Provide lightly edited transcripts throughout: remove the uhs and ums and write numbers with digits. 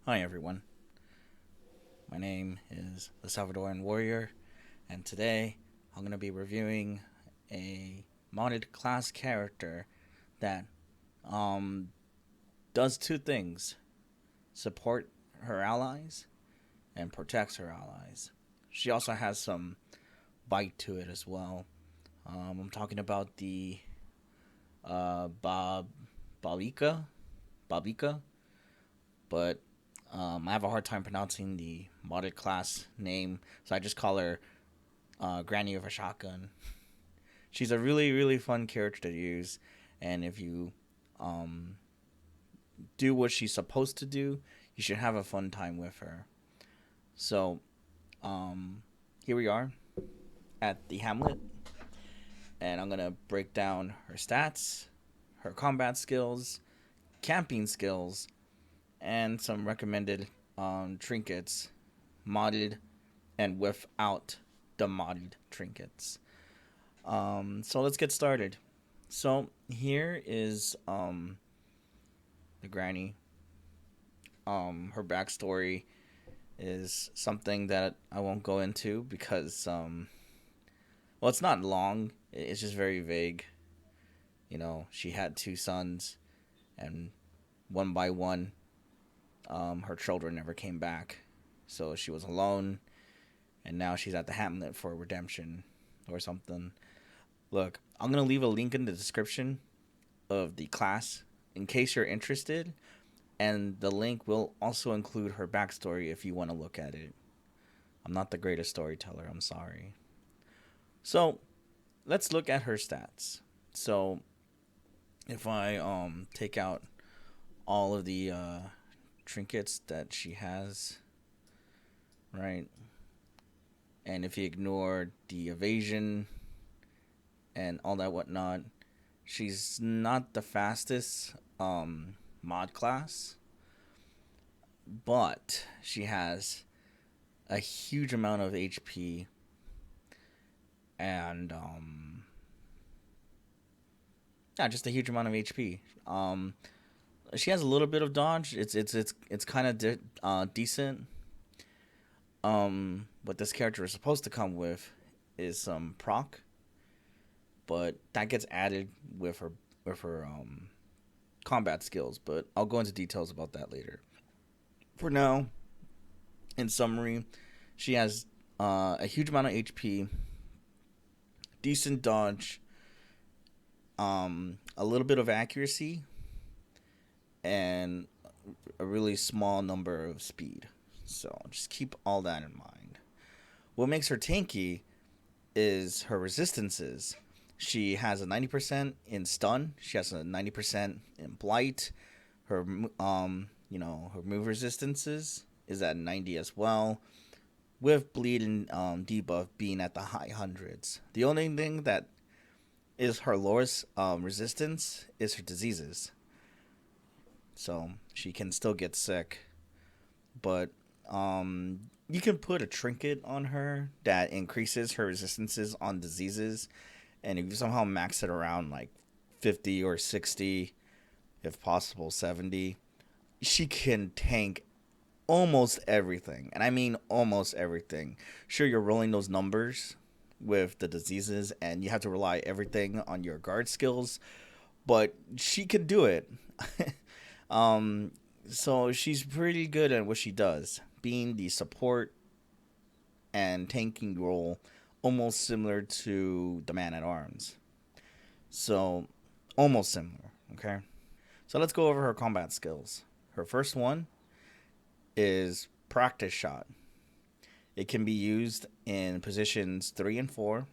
Hi everyone, my name is the Salvadoran Warrior, and today I'm going to be reviewing a modded class character that um, does two things: support her allies and protects her allies. She also has some bite to it as well. I'm talking about the uh, Bob Babička, Babička, but I have a hard time pronouncing the modded class name, so I just call her Granny of a Shotgun. She's a really fun character to use, and if you um, do what she's supposed to do, you should have a fun time with her. So, um, here we are at the Hamlet, and I'm gonna break down her stats, her combat skills, camping skills, and some recommended trinkets, modded and without the modded trinkets. So let's get started. So here is the granny. Her backstory is something that I won't go into because well, it's not long. It's just very vague. You know, she had two sons, and one by one, her children never came back. So she was alone, and now she's at the Hamlet for redemption or something. Look, I'm going to leave a link in the description of the class in case you're interested, and the link will also include her backstory if you want to look at it. I'm not the greatest storyteller, I'm sorry. So, let's look at her stats. So, if I take out all of the trinkets that she has, right? And if you ignore the evasion and all that whatnot, she's not the fastest mod class, but she has a huge amount of HP and yeah, just a huge amount of HP. She has a little bit of dodge. It's kind of decent. What this character is supposed to come with is some proc, but that gets added with her combat skills. But I'll go into details about that later. For now, in summary, she has a huge amount of HP, decent dodge, a little bit of accuracy, and a really small number of speed. So just keep all that in mind. What makes her tanky is her resistances. She has a 90% in stun. She has a 90% in blight. Her her move resistances is at 90 as well, with bleed and debuff being at the high hundreds. The only thing that is her lowest resistance is her diseases. So she can still get sick, but you can put a trinket on her that increases her resistances on diseases, and if you somehow max it around like 50 or 60, if possible 70, she can tank almost everything, and I mean almost everything. Sure, you're rolling those numbers with the diseases, and you have to rely everything on your guard skills, but she can do it. So she's pretty good at what she does, being the support and tanking role, almost similar to the man at arms. So, almost similar, okay? So let's go over her combat skills. Her first one is practice shot. It can be used in positions 3 and 4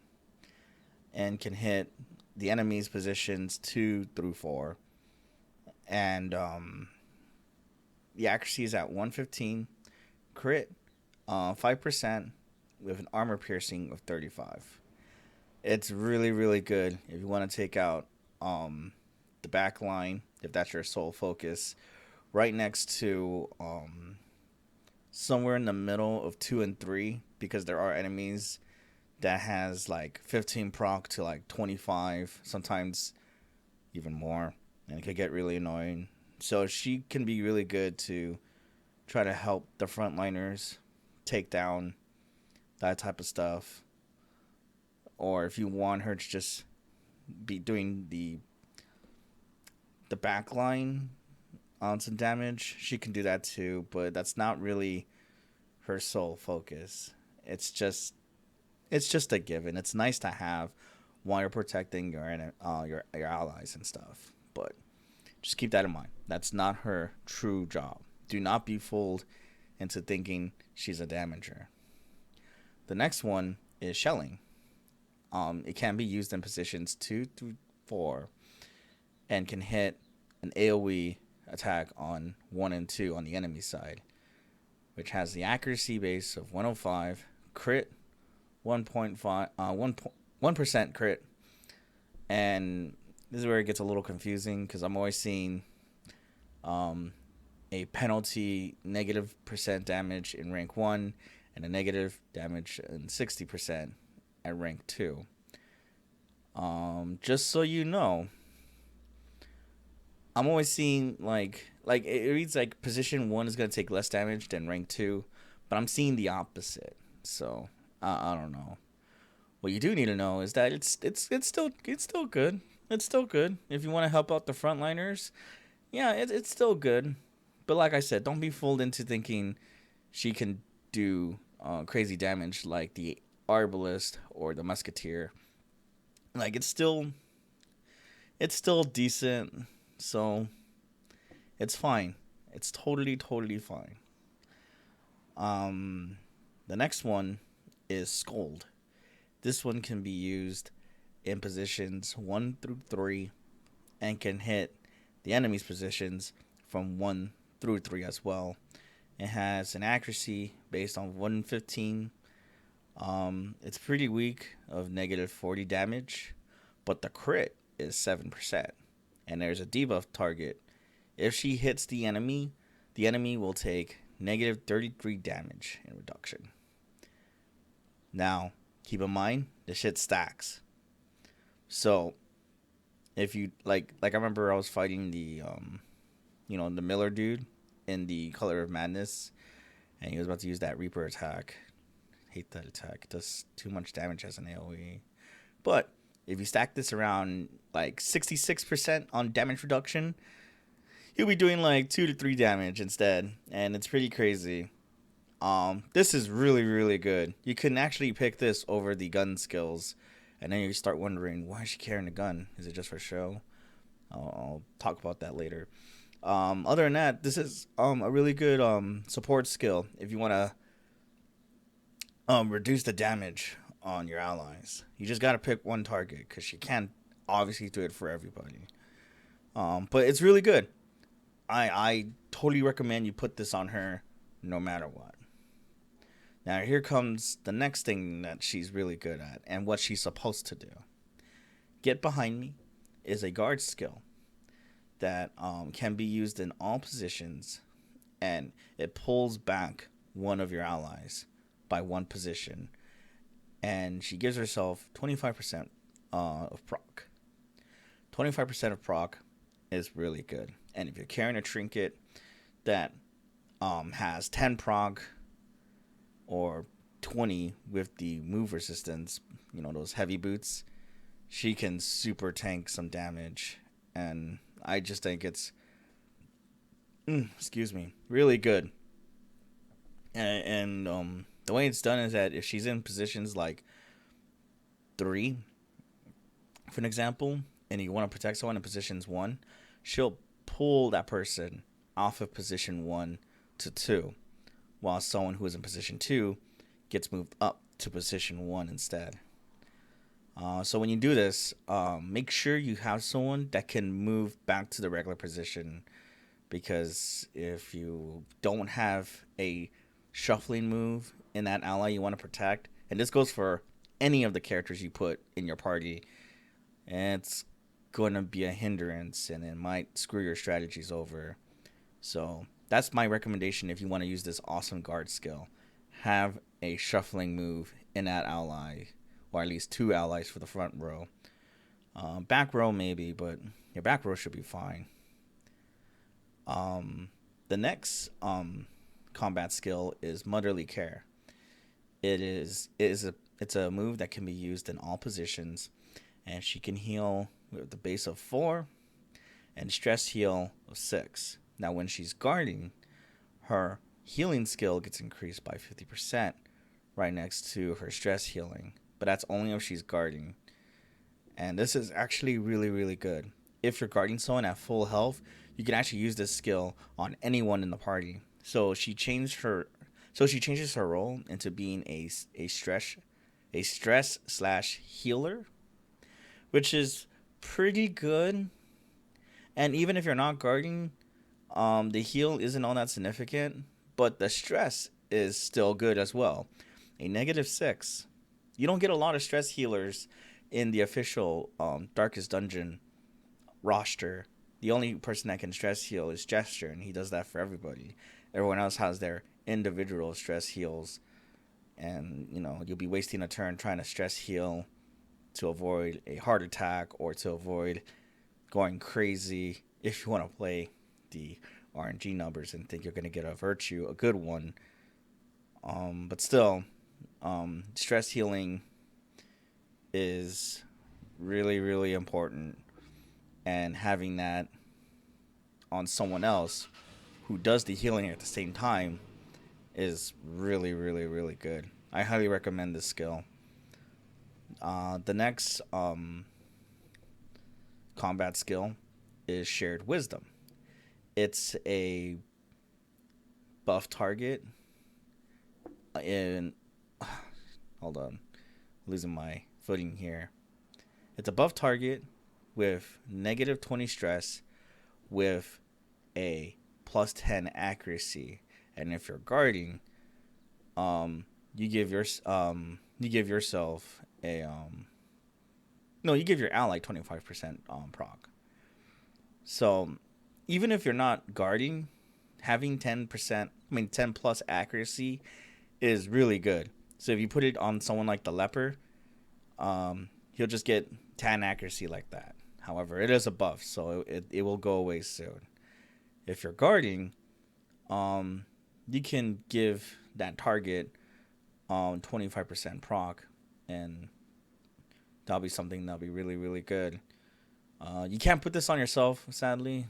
and can hit the enemy's positions 2 through 4. And the accuracy is at 115, crit 5%, with an armor piercing of 35. It's really good if you want to take out the back line, if that's your sole focus, right next to somewhere in the middle of 2 and 3, because there are enemies that has like 15 proc to like 25, sometimes even more, and it could get really annoying. So she can be really good to try to help the frontliners take down that type of stuff. Or if you want her to just be doing the back line on some damage, she can do that too, but that's not really her sole focus. It's just a given. It's nice to have while you're protecting your allies and stuff, but just keep that in mind. That's not her true job. Do not be fooled into thinking she's a damager. The next one is shelling. It can be used in positions 2 through 4 and can hit an AoE attack on 1 and 2 on the enemy side, which has the accuracy base of 105, crit 1% crit, and this is where it gets a little confusing because I'm always seeing a penalty negative % damage in rank 1 and a negative damage in 60% at rank 2. Just so you know, I'm always seeing like it reads like position 1 is going to take less damage than rank 2, but I'm seeing the opposite. So I don't know. What you do need to know is that it's still good. It's still good if you want to help out the frontliners. Yeah, it's still good. But like I said, don't be fooled into thinking she can do crazy damage like the arbalist or the musketeer. Like it's still decent. So it's fine. It's totally fine. The next one is scold. This one can be used in positions 1 through 3 and can hit the enemy's positions from 1 through 3 as well. It has an accuracy based on 115. It's pretty weak of negative 40 damage, but the crit is 7%. And there's a debuff target. If she hits the enemy will take negative 33 damage in reduction. Now, keep in mind, the shit stacks. So, if you like I remember I was fighting the the Miller dude in the Color of Madness, and he was about to use that Reaper attack. Hate that attack. It does too much damage as an AoE. But if you stack this around like 66% on damage reduction, he'll be doing like 2 to 3 damage instead, and it's pretty crazy. This is really good. You can actually pick this over the gun skills, and then you start wondering, why is she carrying a gun? Is it just for show? I'll talk about that later. Other than that, this is a really good support skill if you want to reduce the damage on your allies. You just gotta pick one target because she can't obviously do it for everybody. But it's really good. I totally recommend you put this on her no matter what. Now here comes the next thing that she's really good at and what she's supposed to do. Get Behind Me is a guard skill that can be used in all positions, and it pulls back one of your allies by one position, and she gives herself 25% of proc. 25% of proc is really good, and if you're carrying a trinket that has 10 proc or 20 with the move resistance, those heavy boots, she can super tank some damage, and I just think it's really good. And the way it's done is that if she's in positions like 3, for an example, and you want to protect someone in positions 1, she'll pull that person off of position 1 to 2, while someone who is in position 2 gets moved up to position 1 instead. So when you do this, make sure you have someone that can move back to the regular position, because if you don't have a shuffling move in that ally you want to protect, and this goes for any of the characters you put in your party, it's going to be a hindrance and it might screw your strategies over. So that's my recommendation if you want to use this awesome guard skill. Have a shuffling move in that ally, or at least 2 allies for the front row. Back row maybe, but your back row should be fine. The next combat skill is Motherly Care. It's a move that can be used in all positions, and she can heal with the base of 4 and stress heal of 6. Now, when she's guarding, her healing skill gets increased by 50% right next to her stress healing, but that's only if she's guarding. And this is actually really, really good. If you're guarding someone at full health, you can actually use this skill on anyone in the party. So she changes her role into being a stress slash healer, which is pretty good. And even if you're not guarding, the heal isn't all that significant, but the stress is still good as well. A -6. You don't get a lot of stress healers in the official Darkest Dungeon roster. The only person that can stress heal is Gesture, and he does that for everybody. Everyone else has their individual stress heals, and you'll be wasting a turn trying to stress heal to avoid a heart attack or to avoid going crazy if you want to play the RNG numbers and think you're going to get a virtue, a good one. But still, stress healing is really, really important, and having that on someone else who does the healing at the same time is really, really, really good. I highly recommend this skill. The next combat skill is Shared Wisdom. It's a buff target hold on, losing my footing here. It's a buff target with -20 stress with a +10 accuracy, and if you're guarding, you give your ally 25% proc. So even if you're not guarding, having 10 plus accuracy is really good. So if you put it on someone like the leper, he'll just get 10 accuracy like that. However, it is a buff, so it will go away soon. If you're guarding, you can give that target 25% proc, and that'll be something that'll be really, really good. You can't put this on yourself, sadly.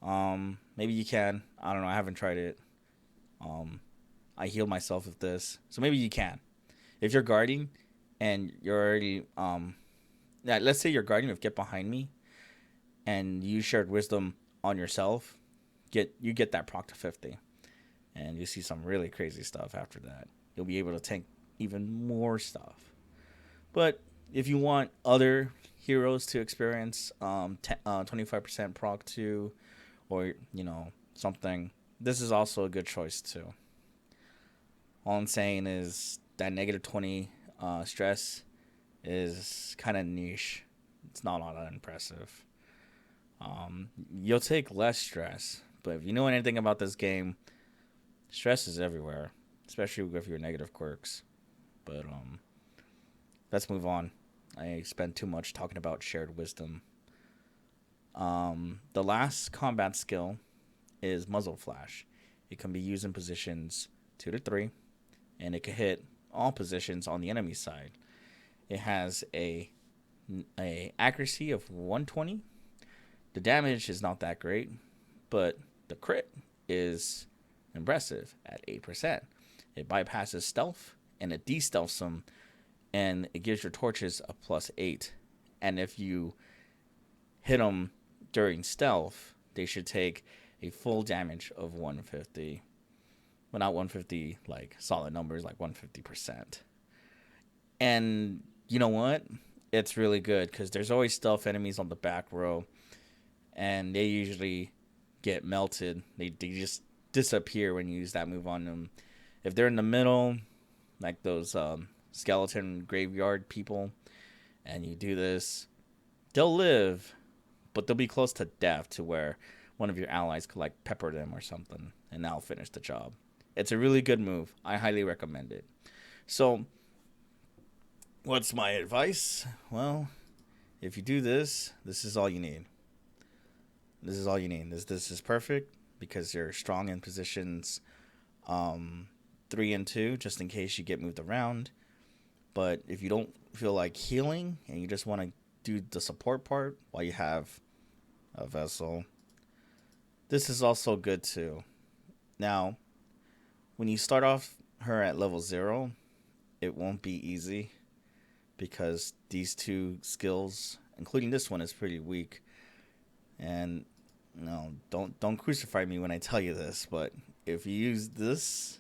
Maybe you can. I don't know. I haven't tried it. I healed myself with this, so maybe you can. If you're guarding and you're already let's say you're guarding with Get Behind Me, and you Shared Wisdom on yourself, you get that proc to 50, and you see some really crazy stuff after that. You'll be able to tank even more stuff. But if you want other heroes to experience 25% proc too, or something, this is also a good choice too. All I'm saying is that -20 stress is kind of niche. It's not all that impressive. You'll take less stress, but if you know anything about this game, stress is everywhere, especially with your negative quirks. But let's move on. I spent too much talking about Shared Wisdom. The last combat skill is Muzzle Flash. It can be used in positions 2 to 3, and it can hit all positions on the enemy side. It has a accuracy of 120. The damage is not that great, but the crit is impressive at 8%. It bypasses stealth, and it de-stealths them, and it gives your torches a +8. And if you hit them during stealth, they should take a full damage of 150. Well, not 150 like solid numbers, like 150%. And you know what? It's really good because there's always stealth enemies on the back row, and they usually get melted. They just disappear when you use that move on them. If they're in the middle, like those skeleton graveyard people, and you do this, they'll live, but they'll be close to death to where one of your allies could like pepper them or something, and that'll finish the job. It's a really good move. I highly recommend it. So, what's my advice? Well, if you do this, this is all you need. This is all you need. This is perfect. because you're strong in positions 3 and 2, just in case you get moved around. But if you don't feel like healing and you just want to do the support part while you have a vessel, this is also good too. Now, when you start off her at level 0, it won't be easy because these two skills, including this one, is pretty weak. And no, don't crucify me when I tell you this, but if you use this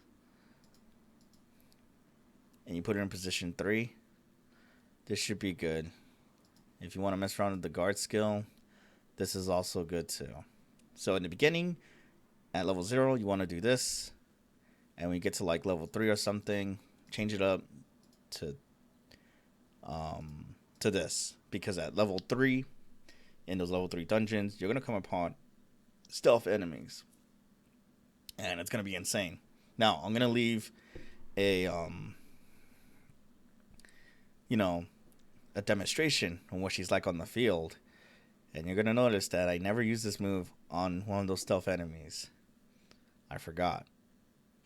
and you put it in position 3, this should be good. If you want to mess around with the guard skill, this is also good too. So in the beginning, at level 0, you want to do this. And when you get to like level 3 or something, change it up to this. Because at level 3, in those level 3 dungeons, you're going to come upon stealth enemies. And it's going to be insane. Now, I'm going to leave a, a demonstration on what she's like on the field. And you're going to notice that I never use this move on one of those stealth enemies. I forgot.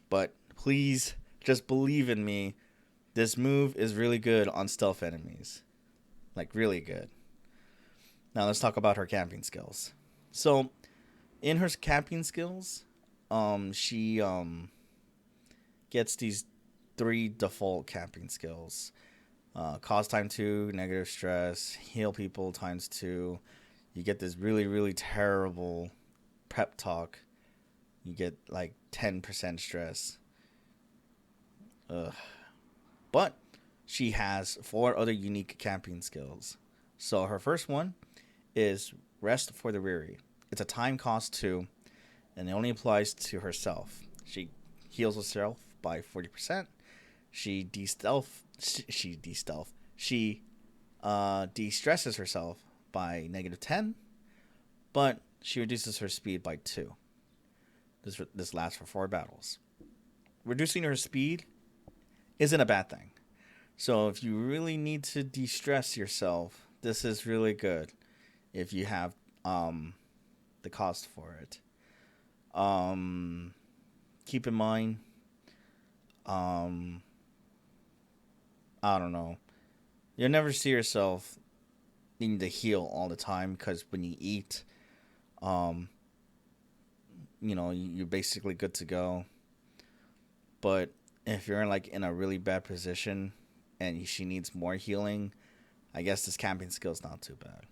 But please just believe in me. This move is really good on stealth enemies. Like, really good. Now, let's talk about her camping skills. So, in her camping skills, she gets these 3 default camping skills. Cause time 2, negative stress, heal people times 2. You get this really, really terrible prep talk. You get like 10% stress. Ugh. But she has 4 other unique camping skills. So her first one is Rest for the Weary. It's a time cost 2, and it only applies to herself. She heals herself by 40%. She de-stresses herself by -10, but she reduces her speed by 2. This lasts for 4 battles. Reducing her speed isn't a bad thing. So if you really need to de-stress yourself, this is really good if you have the cost for it. Keep in mind, I don't know. You'll never see yourself needing to heal all the time because when you eat, you're basically good to go. But if you're in a really bad position and she needs more healing, I guess this camping skill is not too bad.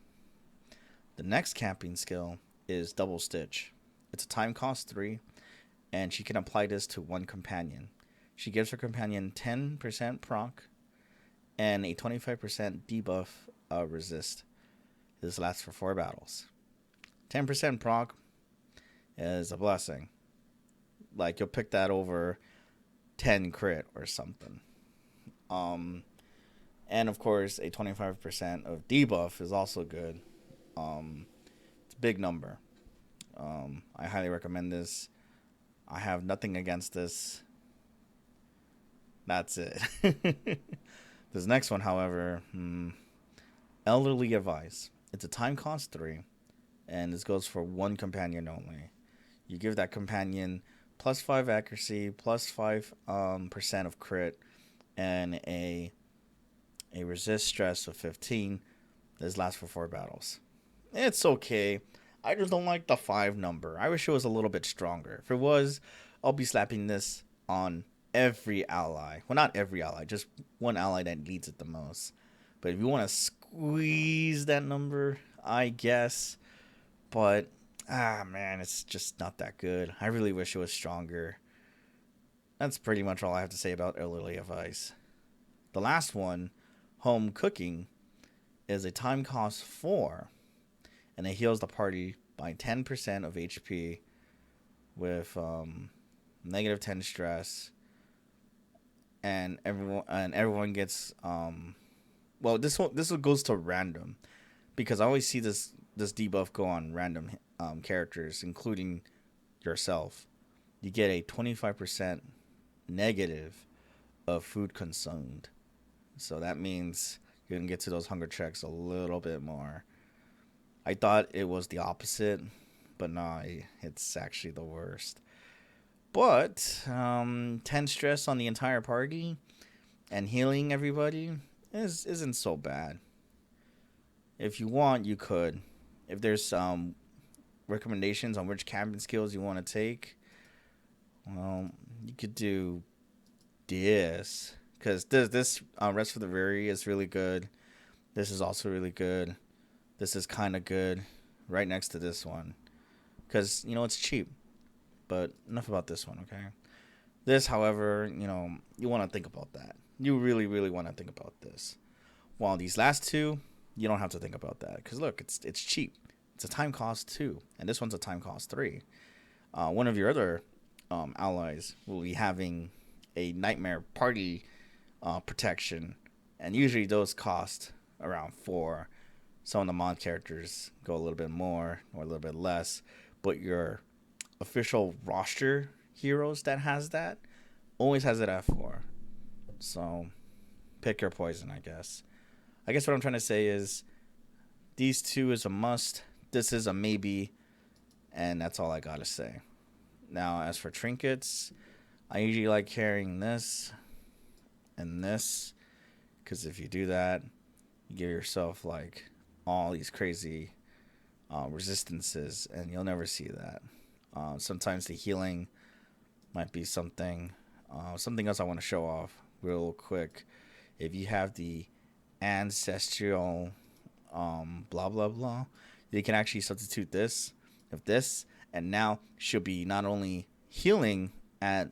The next camping skill is Double Stitch. It's a time cost 3, and she can apply this to 1 companion. She gives her companion 10% proc and a 25% debuff resist. This lasts for 4 battles. 10% proc is a blessing. Like, you'll pick that over 10 crit or something. And of course, a 25% of debuff is also good. It's a big number. I highly recommend this. I have nothing against this. That's it. This next one, however, Elderly Advice. It's a time cost 3, and this goes for 1 companion only. You give that companion plus 5 accuracy, plus 5% of crit, and a resist stress of 15. This lasts for 4 battles. It's okay. I just don't like the 5 number. I wish it was a little bit stronger. If it was, I'll be slapping this on every ally. Well, not every ally, just one ally that needs it the most. But if you want to squeeze that number, I guess. But, man, it's just not that good. I really wish it was stronger. That's pretty much all I have to say about Elderly Advice. The last one, Home Cooking, is a time cost 4, and it heals the party by 10% of HP with -10 stress, and everyone gets this one goes to random, because I always see this debuff go on random characters, including yourself. You get a 25% negative of food consumed. So that means you can get to those hunger checks a little bit more. I thought it was the opposite, but no, it's actually the worst. But 10 stress on the entire party and healing everybody isn't so bad. If you want, you could. If there's some recommendations on which camping skills you want to take, well, you could do this. Because this Rest for the Weary is really good. This is also really good. This is kind of good. Right next to this one. Because, it's cheap. But enough about this one, okay? This, however, you want to think about that. You really, really want to think about this. While these last two, you don't have to think about that. Because, look, it's cheap. It's a time cost 2. And this one's a time cost 3. One of your other allies will be having a Nightmare Party protection. And usually those cost around 4. Some of the mod characters go a little bit more or a little bit less. But your official roster heroes that has that always has it at 4. So pick your poison, I guess. I guess what I'm trying to say is these two is a must. This is a maybe. And that's all I gotta say. Now, as for trinkets, I usually like carrying this and this. Because if you do that, you give yourself like all these crazy resistances. And you'll never see that. Sometimes the healing might be something else I want to show off real quick. If you have the ancestral blah blah blah, you can actually substitute this with this, and now she'll be not only healing at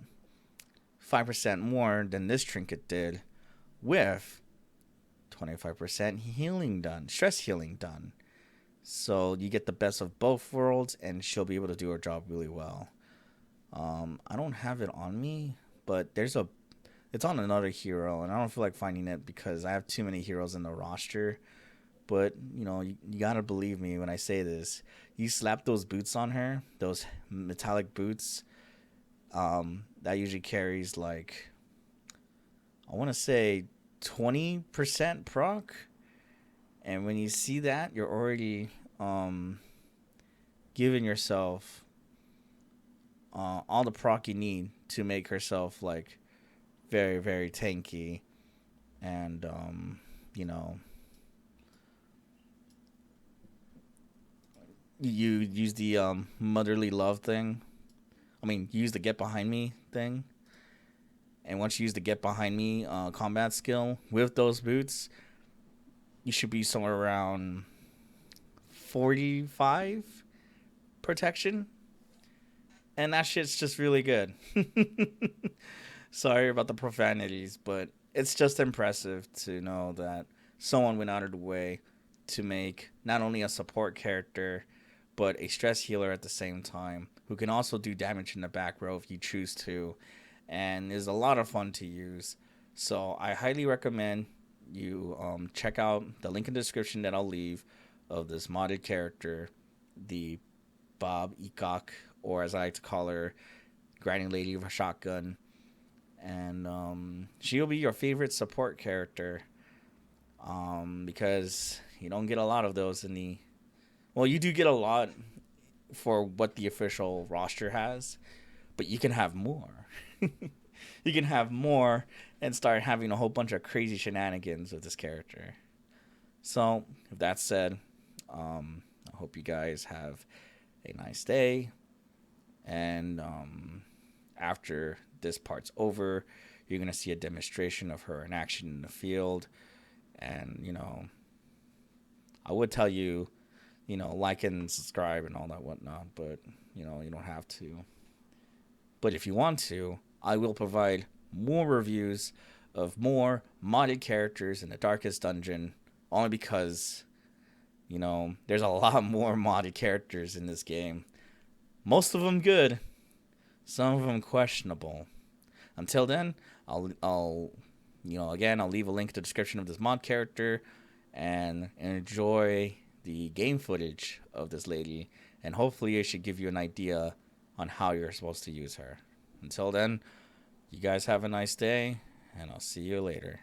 5% more than this trinket did, with 25% healing done, stress healing done. So you get the best of both worlds, and she'll be able to do her job really well. I don't have it on me, but it's on another hero, and I don't feel like finding it because I have too many heroes in the roster. But, you gotta believe me when I say this. You slap those boots on her, those metallic boots, that usually carries like, I want to say 20% proc. And when you see that, you're already giving yourself all the proc you need to make herself like very, very tanky. And, you use the motherly love thing. Use the get behind me thing. And once you use the get behind me combat skill with those boots, you should be somewhere around 45 protection. And that shit's just really good. Sorry about the profanities, but it's just impressive to know that someone went out of the way to make not only a support character, but a stress healer at the same time, who can also do damage in the back row if you choose to, and is a lot of fun to use. So I highly recommend you check out the link in the description that I'll leave of this modded character, the Babička, or as I like to call her, Grinding Lady of a Shotgun. And she'll be your favorite support character, because you don't get a lot of those in the... Well, you do get a lot for what the official roster has, but you can have more. You can have more and start having a whole bunch of crazy shenanigans with this character. So, with that said, I hope you guys have a nice day. And after this part's over, you're going to see a demonstration of her in action in the field. And, I would tell you, like and subscribe and all that whatnot, but, you don't have to. But if you want to, I will provide more reviews of more modded characters in the Darkest Dungeon, only because, there's a lot more modded characters in this game. Most of them good, some of them questionable. Until then, I'll leave a link in the description of this mod character, and enjoy the game footage of this lady, and hopefully it should give you an idea on how you're supposed to use her. Until then, you guys have a nice day, and I'll see you later.